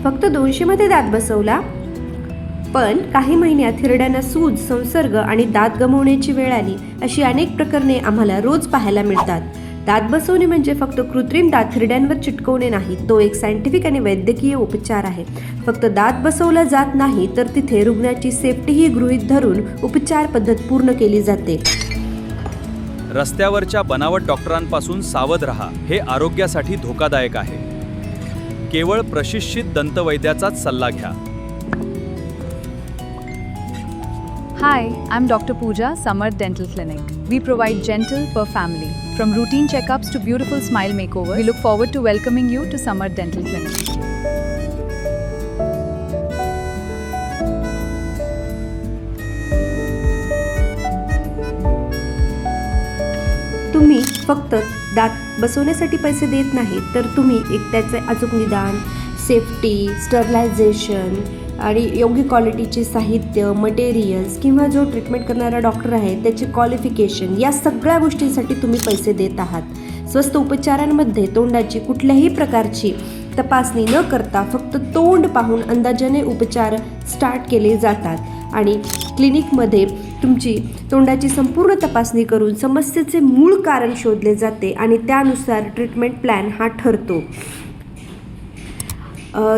फक्त 200 मध्ये दात बसवला, पण काही महिन्यात हिरड्यांना सूज, संसर्ग आणि दात गमावण्याची वेळ आली अशी अनेक प्रकरणे आम्हाला रोज पाहायला मिळतात. दात बसवणे म्हणजे फक्त कृत्रिम दात हिरड्यांवर चिटकवणे नाही, तो एक सायंटिफिक आणि वैद्यकीय उपचार आहे. फक्त दात बसवला जात नाही तर तिथे रुग्णाची सेफ्टीही गृहीत धरून उपचार पद्धत पूर्ण केली जाते. रस्त्यावरच्या बनावट डॉक्टरांपासून सावध रहा, हे आरोग्यासाठी धोकादायक आहे. केवळ प्रशिक्षित दंतवैद्याचाच सल्ला घ्या. Hi, I'm Dr. Pooja, Samarth Dental Clinic. We provide gentle per family. From routine checkups to beautiful smile makeovers, we look forward to welcoming you to Samarth Dental Clinic. तुम्ही फक्त दात बसवण्यासाठी पैसे देत नाही, तर तुम्ही एक त्याचे अचूक निदान, सेफ्टी, स्टरलायझेशन आणि योग्य क्वालिटीचे साहित्य, मटेरियल्स किंवा जो ट्रीटमेंट करणारा डॉक्टर आहे त्याचे क्वालिफिकेशन, या सगळ्या गोष्टींसाठी तुम्ही पैसे देत आहात. स्वस्त उपचारांमध्ये तोंडाची कुठल्याही प्रकारची तपासणी न करता फक्त तोंड पाहून अंदाजाने उपचार स्टार्ट केले जातात आणि क्लिनिकमध्ये तुमची तोंडाची संपूर्ण तपासणी करून समस्येचे मूळ कारण शोधले जाते आणि त्यानुसार ट्रीटमेंट प्लॅन हा ठरतो.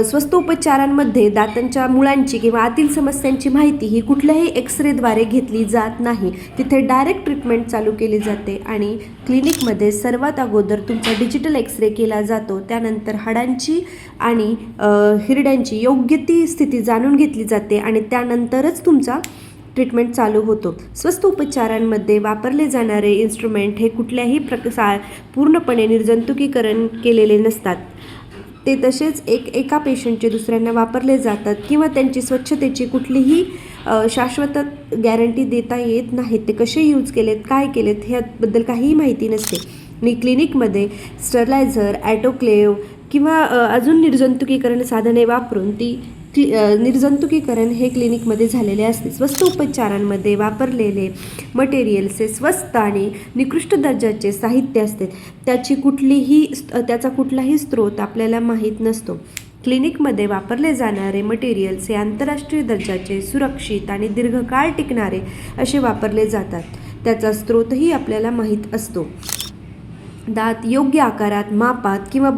स्वस्त उपचारांमध्ये दातांच्या मुळांची किंवा आतील समस्यांची माहिती ही कुठल्याही एक्सरेद्वारे घेतली जात नाही. तिथे डायरेक्ट ट्रीटमेंट चालू केली जाते आणि क्लिनिकमध्ये सर्वात अगोदर तुमचा डिजिटल एक्सरे केला जातो. त्यानंतर हाडांची आणि हिरड्यांची योग्य ती स्थिती जाणून घेतली जाते आणि त्यानंतरच तुमचा ट्रीटमेंट चालू होतो. स्वस्त उपचारांमध्ये वापरले जाणारे इन्स्ट्रुमेंट हे कुठल्याही पूर्णपणे निर्जंतुकीकरण केलेले नसतात. ते तसेच एका पेशंटचे दुसऱ्यांना वापरले जातात किंवा त्यांची स्वच्छतेची कुठलीही शाश्वत गॅरंटी देता येत नाहीत. ते कसे यूज केलेत, काय केलेत ह्याबद्दल काहीही माहिती नसते. आणि क्लिनिकमध्ये स्टरलायझर, ॲटोक्लेव्ह किंवा अजून निर्जंतुकीकरण साधने वापरून ती निर्जंतुकीकरण हे क्लिनिकमध्ये झालेले असते. स्वस्त उपचारांमध्ये वापरलेले मटेरियल्स हे स्वस्त आणि निकृष्ट दर्जाचे साहित्य असते. त्याचा कुठलाही स्रोत आपल्याला माहीत नसतो. क्लिनिकमध्ये वापरले जाणारे मटेरियल्स हे आंतरराष्ट्रीय दर्जाचे, सुरक्षित आणि दीर्घकाळ टिकणारे असे वापरले जातात. त्याचा स्रोतही आपल्याला माहीत असतो. दात योग्य आकारात, मापात किंवा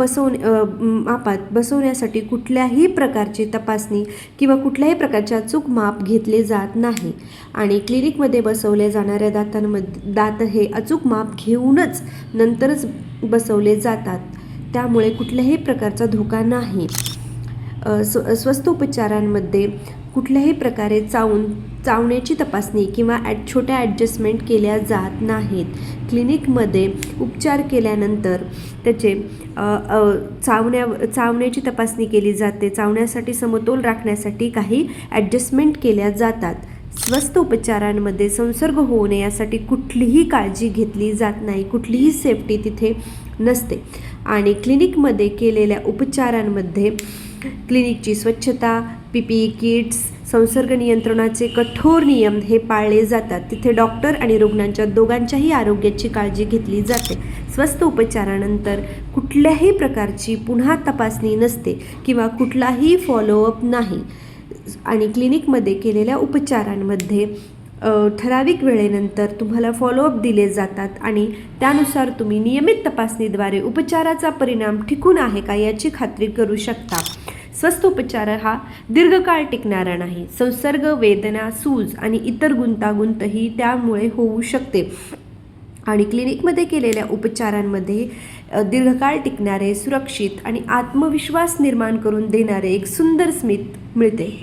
बसवण्यासाठी कुठल्याही प्रकारची तपासणी किंवा कुठल्याही प्रकारचे अचूक माप घेतले जात नाही आणि क्लिनिकमध्ये बसवल्या जाणाऱ्या दात हे अचूक माप घेऊनच नंतरच बसवले जातात. त्यामुळे कुठल्याही प्रकारचा धोका नाही. स्वस्त उपचारांमध्ये कुठल्याही प्रकारे चावण्याची तपासणी किंवा छोट्या ॲडजस्टमेंट केल्या जात नाहीत. क्लिनिकमध्ये उपचार केल्यानंतर त्याचे चावण्याची तपासणी केली जाते. चावण्यासाठी समतोल राखण्यासाठी काही ॲडजस्टमेंट केल्या जातात. स्वस्त उपचारांमध्ये संसर्ग होऊ नये यासाठी कुठलीही काळजी घेतली जात नाही, कुठलीही सेफ्टी तिथे नसते. आणि क्लिनिकमध्ये केलेल्या उपचारांमध्ये क्लिनिकची स्वच्छता, PPE किट्स, संसर्ग नियंत्रणाचे कठोर नियम हे पाळले जातात. तिथे डॉक्टर आणि रुग्णांच्या दोघांच्याही आरोग्याची काळजी घेतली जाते. स्वस्त उपचारानंतर कुठल्याही प्रकारची पुन्हा तपासणी नसते किंवा कुठलाही फॉलोअप नाही आणि क्लिनिकमध्ये केलेल्या उपचारांमध्ये ठराविक वेळेनंतर तुम्हाला फॉलोअप दिले जातात आणि त्यानुसार तुम्ही नियमित तपासणीद्वारे उपचाराचा परिणाम टिकून आहे का याची खात्री करू शकता. स्वस्त उपचार हा दीर्घकाळ टिकणारा नाही. संसर्ग, वेदना, सूज आणि इतर गुंतागुंतही त्यामुळे होऊ शकते आणि क्लिनिकमध्ये केलेल्या उपचारांमध्ये दीर्घकाळ टिकणारे, सुरक्षित आणि आत्मविश्वास निर्माण करून देणारे एक सुंदर स्मित मिळते.